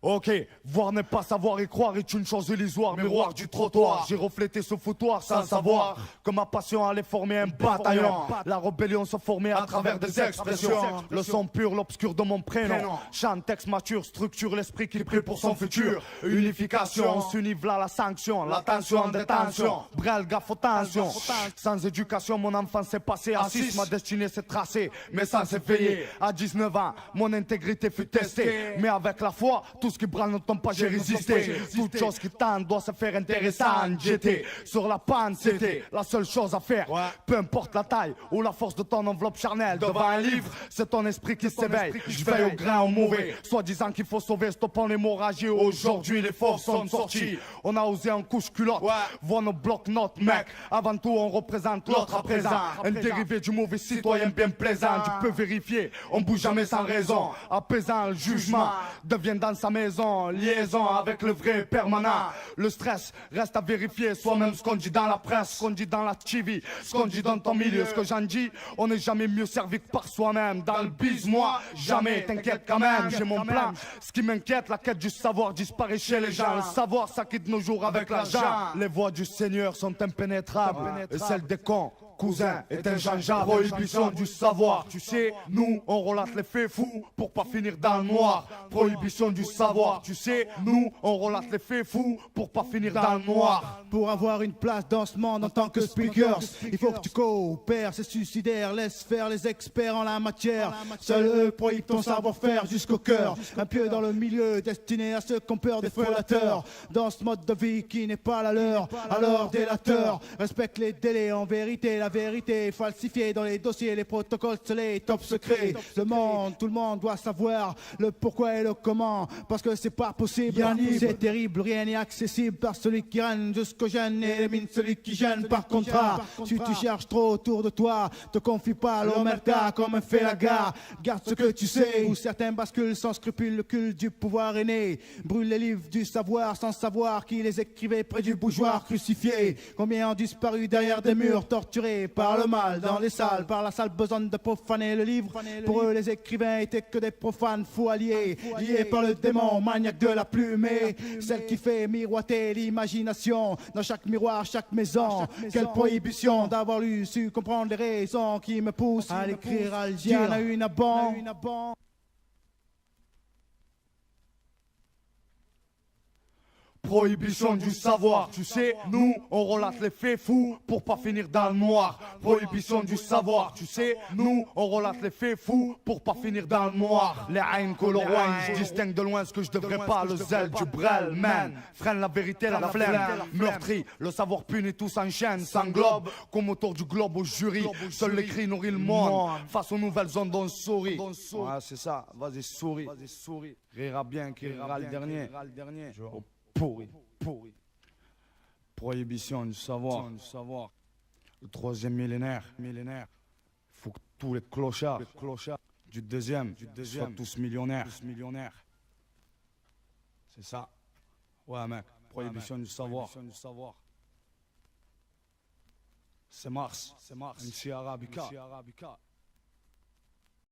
Ok, voir n'est pas savoir et croire est une chose illusoire. Miroir du trottoir, j'ai reflété ce foutoir sans savoir que ma passion allait former un bataillon. La rébellion se formait à travers des expressions. Le son pur, l'obscur de mon prénom. Chant, texte mature, structure l'esprit qui prie pour son futur. Unification, on s'unive là la sanction. La tension en détention, brel, gaffe aux tensions. Sans éducation, mon enfance s'est passée à 6. Ma destinée s'est tracée, mais sans s'éveiller. À 19 ans, mon intégrité fut testée. Mais avec la foi, tout ce qui brûle ne tombe pas, j'ai résisté. Toute chose qui tente doit se faire intéressante. J'étais sur la panne, c'était la seule chose à faire. Peu importe la taille ou la force de ton enveloppe charnelle. Devant un livre, c'est ton esprit qui s'éveille. Je veille au grain, au mauvais. Soit disant qu'il faut sauver, stoppant l'hémorragie. Aujourd'hui, les forces sont sorties. On a osé en couche culotte. Vois nos blocs-notes, mec. Avant tout, on représente l'autre à présent. Un dérivé du mauvais citoyen bien plaisant. Tu peux vérifier, on bouge jamais sans raison. Apaisant, le jugement devient dans sa maison. Liaison avec le vrai permanent. Le stress reste à vérifier. Soi-même ce qu'on dit dans la presse, ce qu'on dit dans la TV, ce qu'on dit dans ton milieu. Ce que j'en dis, on n'est jamais mieux servi que par soi-même. Dans le bise, moi, jamais, t'inquiète quand même. J'ai mon plan. Ce qui m'inquiète, la quête du savoir disparaît chez les gens. Le savoir, ça quitte nos jours avec l'argent. Les voies du Seigneur sont impénétrables. Et celles des cons, cousin, est injangeable. Prohibition du savoir, tu sais, nous on relate les faits fous pour pas finir dans le noir. Prohibition du savoir, tu sais, nous on relate les faits fous pour pas finir dans le noir. Pour avoir une place dans ce monde en tant que speaker, il faut que tu coopères, c'est suicidaire, laisse faire les experts en la matière. Seuls eux prohibent ton savoir-faire jusqu'au cœur. Un pied dans le milieu, destiné à ceux qui ont peur des frellateurs. Dans ce mode de vie qui n'est pas la leur, alors délateur. Respecte les délais, en vérité, la vérité est falsifiée dans les dossiers, les protocoles scellés, top secret. Le monde, tout le monde doit savoir le pourquoi et le comment, parce que c'est pas possible. C'est terrible, rien n'est accessible par celui qui règne jusqu'au gêne et élimine celui qui gêne par contrat. Si tu cherches trop autour de toi, te confie pas à l'omerta comme un fait la gare. Garde ce que tu sais, où certains basculent sans scrupule, le culte du pouvoir est né. Brûle les livres du savoir sans savoir qui les écrivait près du bougeoir crucifié. Combien ont disparu derrière des murs, torturés par le mal dans les salles, par la sale besogne de profaner le livre. Pour eux, les écrivains étaient que des profanes fous alliés, liés par le démon maniaque de la plume, et celle qui fait miroiter l'imagination dans chaque miroir, chaque maison. Quelle prohibition d'avoir lu, su comprendre les raisons qui me poussent à l'écrire, à le dire. Il y en a une à bon. Prohibition du savoir, tu sais, nous on relate les faits fous pour pas finir dans le noir. Prohibition du savoir, tu sais, nous on relate les faits fous pour pas finir dans le noir. Les haines coloroines, je distingue de loin ce que je devrais pas. Le zèle du brel, man, freine la vérité, la flemme. Meurtri, le savoir punit, tout s'enchaîne, s'englobe comme autour du globe au jury. Seul les cris nourrit le monde, face aux nouvelles ondes on sourit. Ouais, c'est ça, vas-y souris, rira bien qui rira le dernier. Pourri. Prohibition du savoir. Le troisième millénaire. Faut que tous les clochards du deuxième soient tous millionnaires. C'est ça. Ouais, mec. Prohibition du savoir. C'est Mars. MC Arabica.